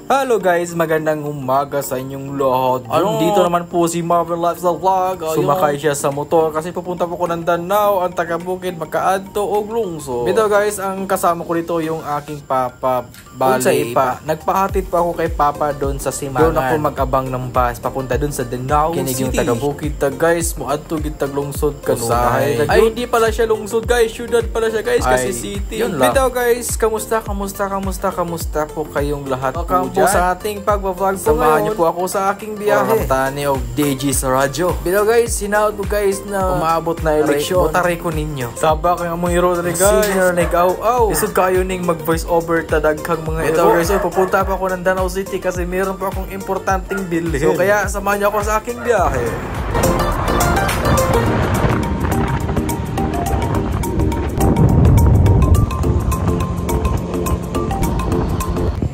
Hello guys, magandang umaga sa inyong lahat. Dito naman po si Marvin Lifestyle Vlog. Sumakay siya sa motor kasi pupunta po ko ng Danao, ang taga-bukid, magkaadto og lungsod. Dito guys, ang kasama ko dito yung aking papa. Bali pa, nagpahatid pa ako kay papa doon sa Simangan. Doon ako mag-abang ng bus papunta doon sa Danao City. Kinig yung taga-bukid ta guys, muadto gid tag lungsod kanunay. Ay hindi pala siya lungsod guys, syudad pala siya guys kasi city. Yun lang. Dito guys, kamusta po kayong lahat? Welcome po sa ating pagbablog po. Samahan niyo po ako sa aking biyahe. Tani og DG sa radyo. Dito guys, sinaot ko guys na umaabot na eleksyon. Botare ko ninyo. Saba kay among hero diri guys. Senior nag-aw-aw. Isod kayo ning mag-voice over tadaghang mga ito guys. So, pupunta pa ako ng Danao City kasi meron pa akong importanteng bilhin. So kaya samahan niyo ako sa aking biyahe.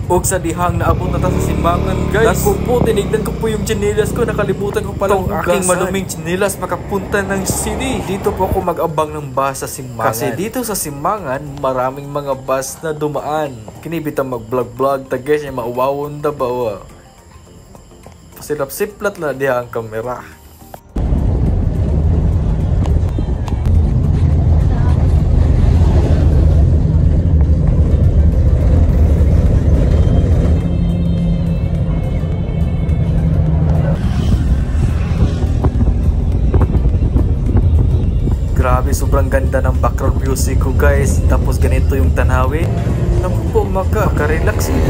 Og sa dihang naabot na ta sa Simangan guys. Tinignan ko po yung tsinelas ko, nakalimutan ko pala ang aking maluming tsinelas makapunta ng city. Dito po ako mag-abang ng bus sa Simangan. Kasi dito sa Simangan, maraming mga bus na dumaan. Kinibitang mag-vlog-vlog, tages niya mauwawon na bawa. Pasilap-siplat na diha ang kamera. Grabe, sobrang ganda ng background music ko guys. Tapos ganito yung tanawin. Naku po, maka-relax eh.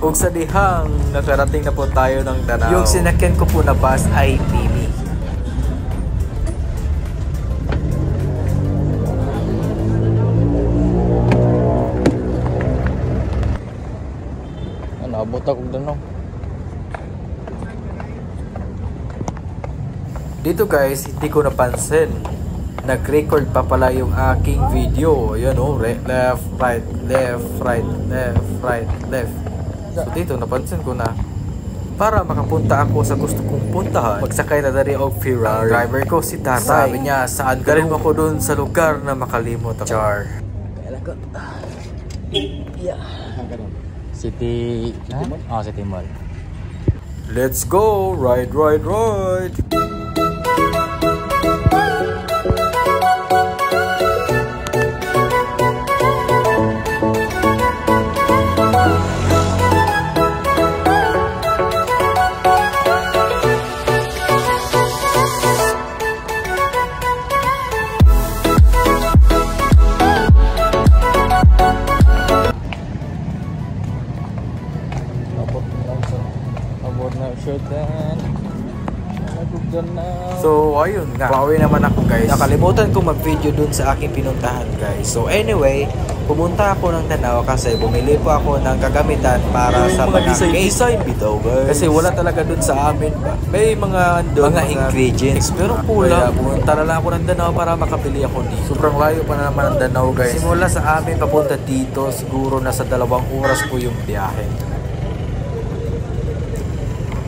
Ug sa dihang, nakarating na po tayo ng Danao. Yung sinakyan ko po na bus ay Mimi. Abot ako Danao. Dito guys, hindi ko napansin. Nag-record pa pala yung aking video. Ayan o, left, right, left, right, left, right, left. So dito, napansin ko na para makapunta ako sa gusto kong puntahan, magsakay na dari og Ferrari. Driver ko si Tatay. Sabi niya, saan galing ako doon sa lugar na makalimot ako. Char. Yeah. City Mall? Oh, City Mall. Let's go! Ride! So ayun nga, pauwi naman ako guys. Nakalimutan ko mag-video dun sa aking pinuntahan guys. So anyway, pumunta ako ng Danao kasi bumili po ako ng kagamitan para sa mga design bitaw guys. Kasi wala talaga dun sa amin ba. May mga ingredients pero kulang. Pumunta na lang ako ng Danao para makabili ako dito. Sobrang layo pa naman ng Danao guys. Simula sa amin papunta dito, siguro nasa 2 oras po yung biyahe.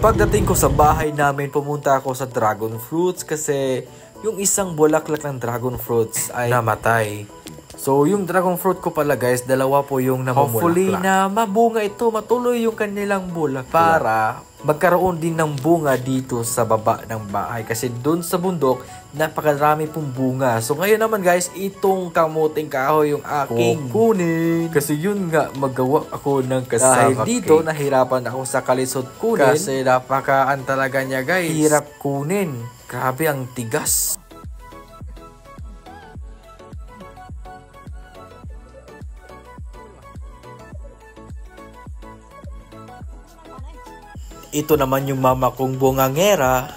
Pagdating ko sa bahay namin, pumunta ako sa dragon fruits kasi yung isang bulaklak ng dragon fruits ay namatay. So yung dragon fruit ko pala guys, 2 po yung namumulaklak. Hopefully na mabunga ito, matuloy yung kanilang bulaklak para magkaroon din ng bunga dito sa baba ng bahay. Kasi dun sa bundok, napakarami pong bunga. So ngayon naman guys, itong kamuting kahoy yung aking kunin. Kasi yun nga, magawa ako ng kasama. Dahil dito, nahirapan ako sa kalisod kunin. Kasi napakaan talaga niya guys. Hirap kunin. Grabe ang tigas. Ito naman yung mama kong bungangera.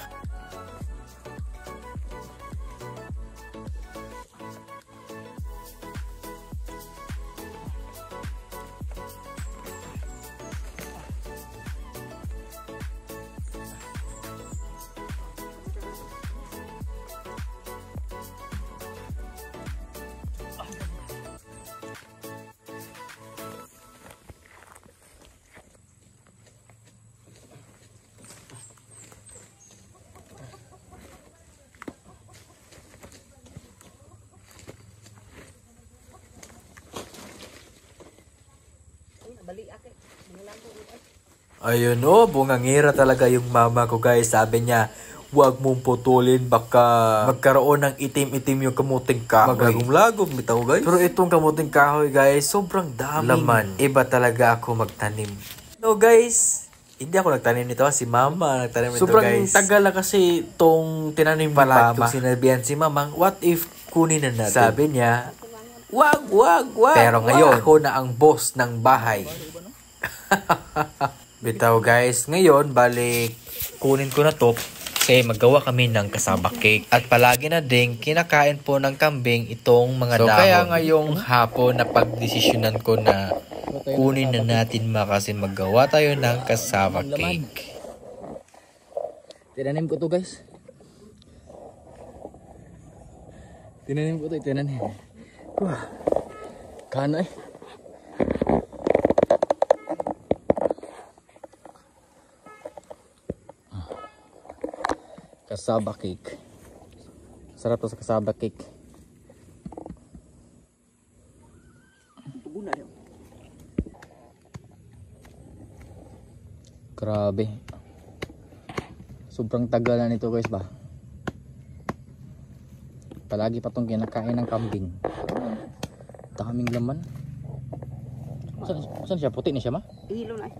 Ayun o, bungangira talaga yung mama ko guys. Sabi niya, huwag mong putulin, baka magkaroon ng itim-itim yung kamuting kahoy. Maglagom-lagom bitaw guys. Pero itong kamuting kahoy guys, sobrang daming laman. Iba talaga ako magtanim. No guys, hindi ako nagtanim nito. Si mama nagtanim nito guys. Sobrang tagal na kasi itong tinanim ni mama. Sinabihan si mama, what if kunin na natin? Sabi niya, wag. Pero ngayon, ako na ang boss ng bahay. Bitaw guys, ngayon balik kunin ko na to kasi magawa kami ng kasaba cake. At palagi na din kinakain po ng kambing itong mga dahon. So kaya ngayong hapon na pagdesisyonan ko na kunin na natin kasi magawa tayo ng kasaba cake. Tinanim ko to guys. Tinanim. Wah, kana eh. Kasaba cake. Sarap to sa kasaba cake. Grabe. Sobrang tagal na nito guys ba. Palagi pa tong kinakain ng kambing. Daming laman. Saan siya? Puti na siya ma? Yellow na.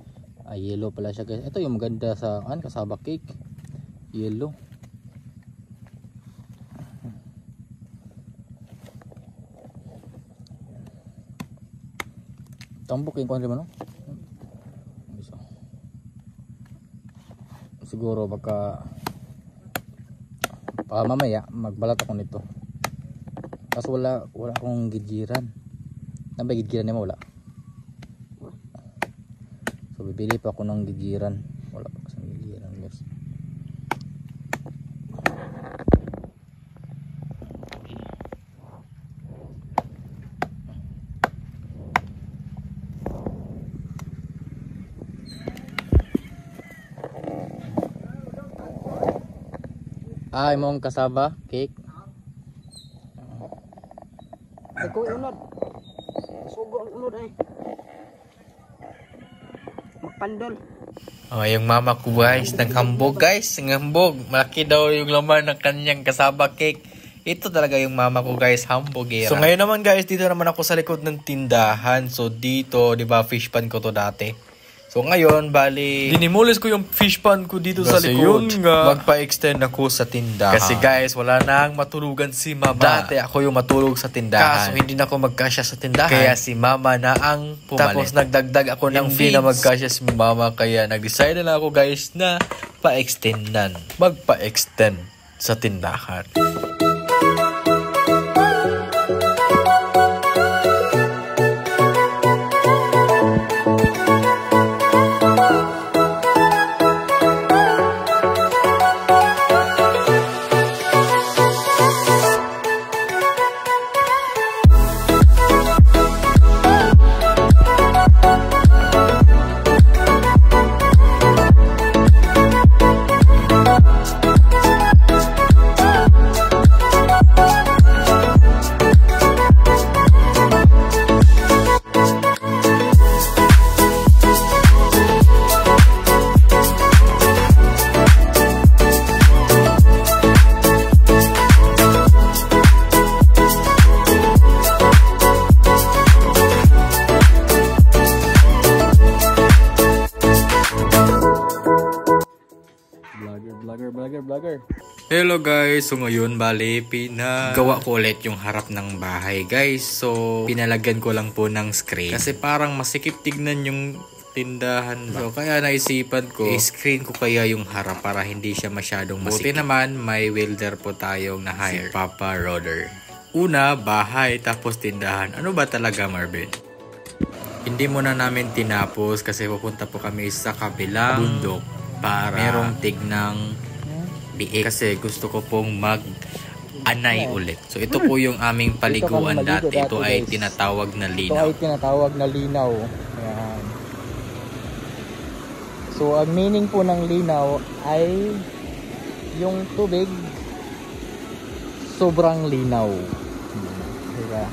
Yellow pala siya guys. Ito yung maganda sa kasaba cake. Yellow. Tambukin ko naman no? Siguro baka mamaya magbalat ako nito. Kasi wala akong gigiran. Nabay gigiran niya wala. So bibili pa ako ng gigiran. Wala pa kasi gigiran guys. Imong kasaba cake. Ako unod. Sugo ang unod ay. Magpandol. Yung mama ko guys, nanghambog guys. Nanghambog. Malaki daw yung laman ng kanyang kasaba cake. Ito talaga yung mama ko guys, hambogera. So ngayon naman guys, dito naman ako sa likod ng tindahan. So dito, di ba, fish pan ko to dati. So ngayon, bali, dinimulis ko yung fish pan ko dito sa likod. Magpa-extend ako sa tindahan. Kasi guys, wala nang matulugan si mama. Dati ako yung matulog sa tindahan. Kaso hindi na ako magkasya sa tindahan. Kaya si mama na ang pumalit. Tapos nagdagdag ako ng feeds. Hindi na magkasya si mama. Kaya nag-decide na ako guys na pa-extendan. Magpa-extend sa tindahan. Vlogger. Hello guys, so ngayon bali pinagawa ko ulit yung harap ng bahay guys. So pinalagyan ko lang po ng screen kasi parang masikip tignan yung tindahan ba. So kaya naisipan ko i-screen ko kaya yung harap para hindi siya masyadong masikip. Buti naman may welder po tayong na-hire, si Papa Roder. Una, bahay tapos tindahan. Ano ba talaga Marvin? Hindi muna namin tinapos kasi pupunta po kami sa kabilang bundok para merong tignang biik kasi gusto ko pong mag-anay ulit. So ito po yung aming paliguan dati. Ito ay tinatawag na linaw. Ayan. So ang meaning po ng linaw ay yung tubig sobrang linaw. Diba?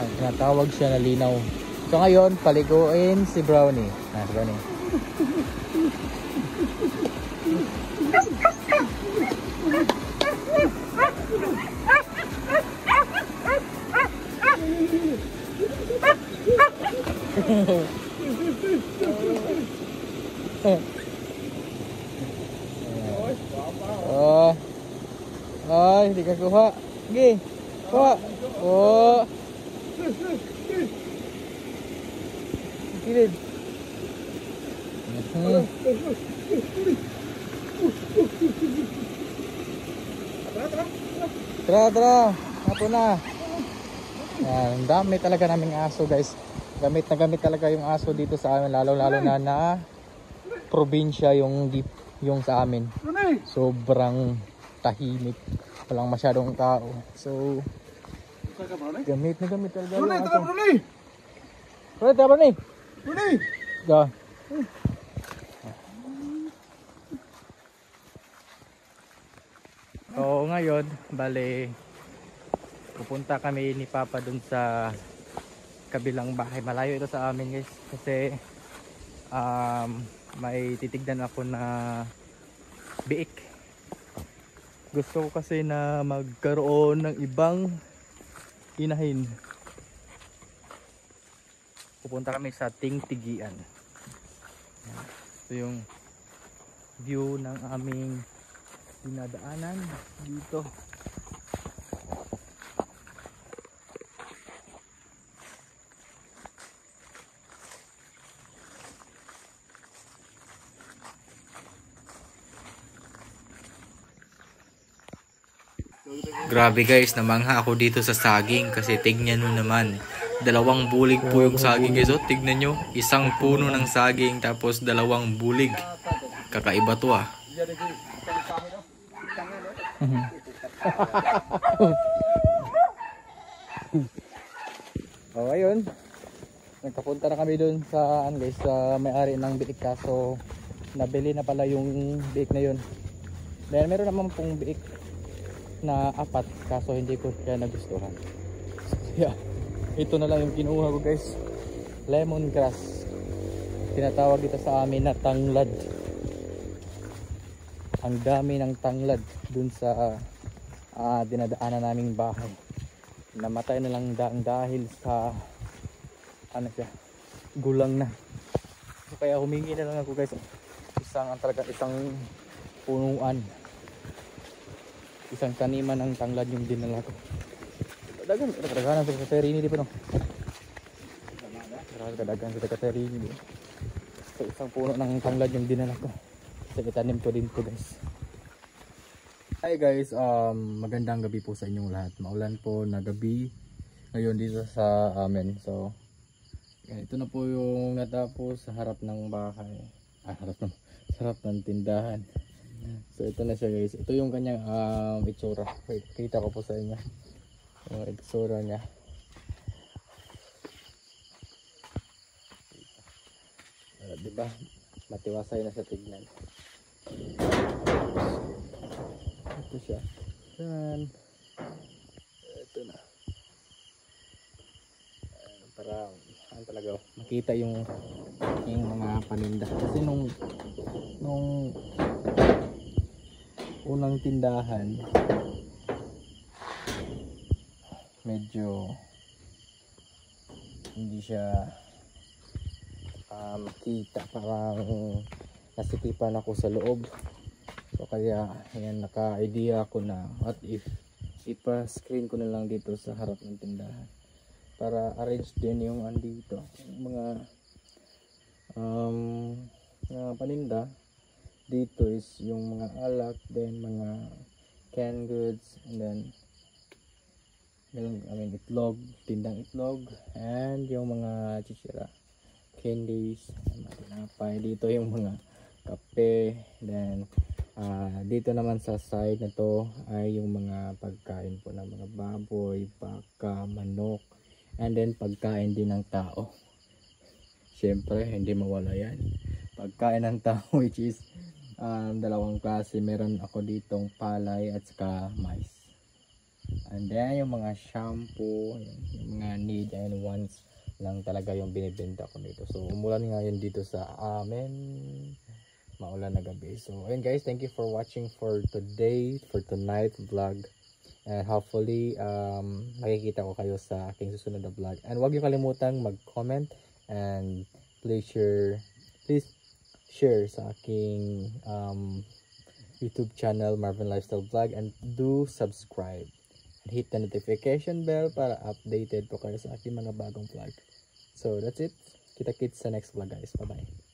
Ang tinatawag siya na linaw. So ngayon, paliguin si Brownie. Si Brownie. Ay, hindi ka kuha. Sige, kuha. Oh. Kilid. Tara. Apo na. Yan, dami talaga naming aso, guys. Gamit talaga yung aso dito sa amin, lalo na probinsya yung sa amin. Sobrang tahimik. Walang masyadong tao. So gamit talaga yung aso. Tara, Bruni. Go. So ngayon, bale pupunta kami ni Papa dun sa kabilang bahay. Malayo ito sa amin, guys, kasi may titignan ako na biik. Gusto ko kasi na magkaroon ng ibang inahin. Pupunta kami sa Tingtigian. Ito yung view ng aming dinadaanan dito. Grabe guys, namangha ako dito sa saging kasi tignan nyo naman. 2 bulig po yung saging guys. Oh, tignan nyo. Isang puno ng saging tapos 2 bulig. Kakaiba to ah. Oh, ayun. Nagkapunta na kami dun sa guys, sa may-ari ng biik, kaso nabili na pala yung biik na yun. Dahil meron naman pong biik na 4, kaso hindi ko siya nagustuhan. Yeah, ito na lang yung kinuha ko, guys. Lemongrass. Tinatawag dito sa amin na tanglad. Ang dami ng tanglad dun sa dinadaanan naming bahay. Namatay na lang dahil sa gulang na. So, kaya humingi na lang ako, guys, isang punuan, isang taniman ng tanglad yung dinala ko. Kadaghan sa Caterini di pa, no? Kadaghan sa Caterini di. So, isang puno ng tanglad yung dinala ko. So, itanim ko din to, guys. Hi guys, magandang gabi po sa inyong lahat. Maulan po na gabi ngayon dito sa amin. So, ito na po yung natapos sa harap ng bahay. Harap ng tindahan. So, ito na siya, guys. Ito yung kanyang itsura. Wait, kita ko po sa inyo yung itsura niya. Diba? Matiwasay na sa tignan. Ito siya. Yan. Ito na. Para talaga makita yung mga paninda. Kasi nung unang tindahan, medyo hindi siya makita. Parang nasikipan ako sa loob. So kaya ayan, naka-idea ako na what if ipa-screen ko na lang dito sa harap ng tindahan para arrange din yung andito yung mga paninda. Dito is yung mga alak, then mga canned goods, and then itlog, tindang itlog, and yung mga chichira, candies, mga tinapay. Dito yung mga kape, then dito naman sa side na to ay yung mga pagkain po ng mga baboy, baka, manok, and then pagkain din ng tao. Siyempre hindi mawala yan, pagkain ng tao, which is 2 klase. Meron ako ditong palay at saka mais, and then yung mga shampoo, yung mga need and wants lang talaga yung binibenta ko dito. So umulan ngayon dito sa amin, maulan na gabi. So ayun guys, thank you for watching for today, for tonight vlog, and hopefully makikita ko kayo sa aking susunod na vlog. And huwag niyo kalimutang mag-comment and please share sa aking YouTube channel Marvin Lifestyle Vlog, and do subscribe and hit the notification bell para updated po kayo sa aking mga bagong vlog. So that's it. Kita-kits sa next vlog guys. Bye bye.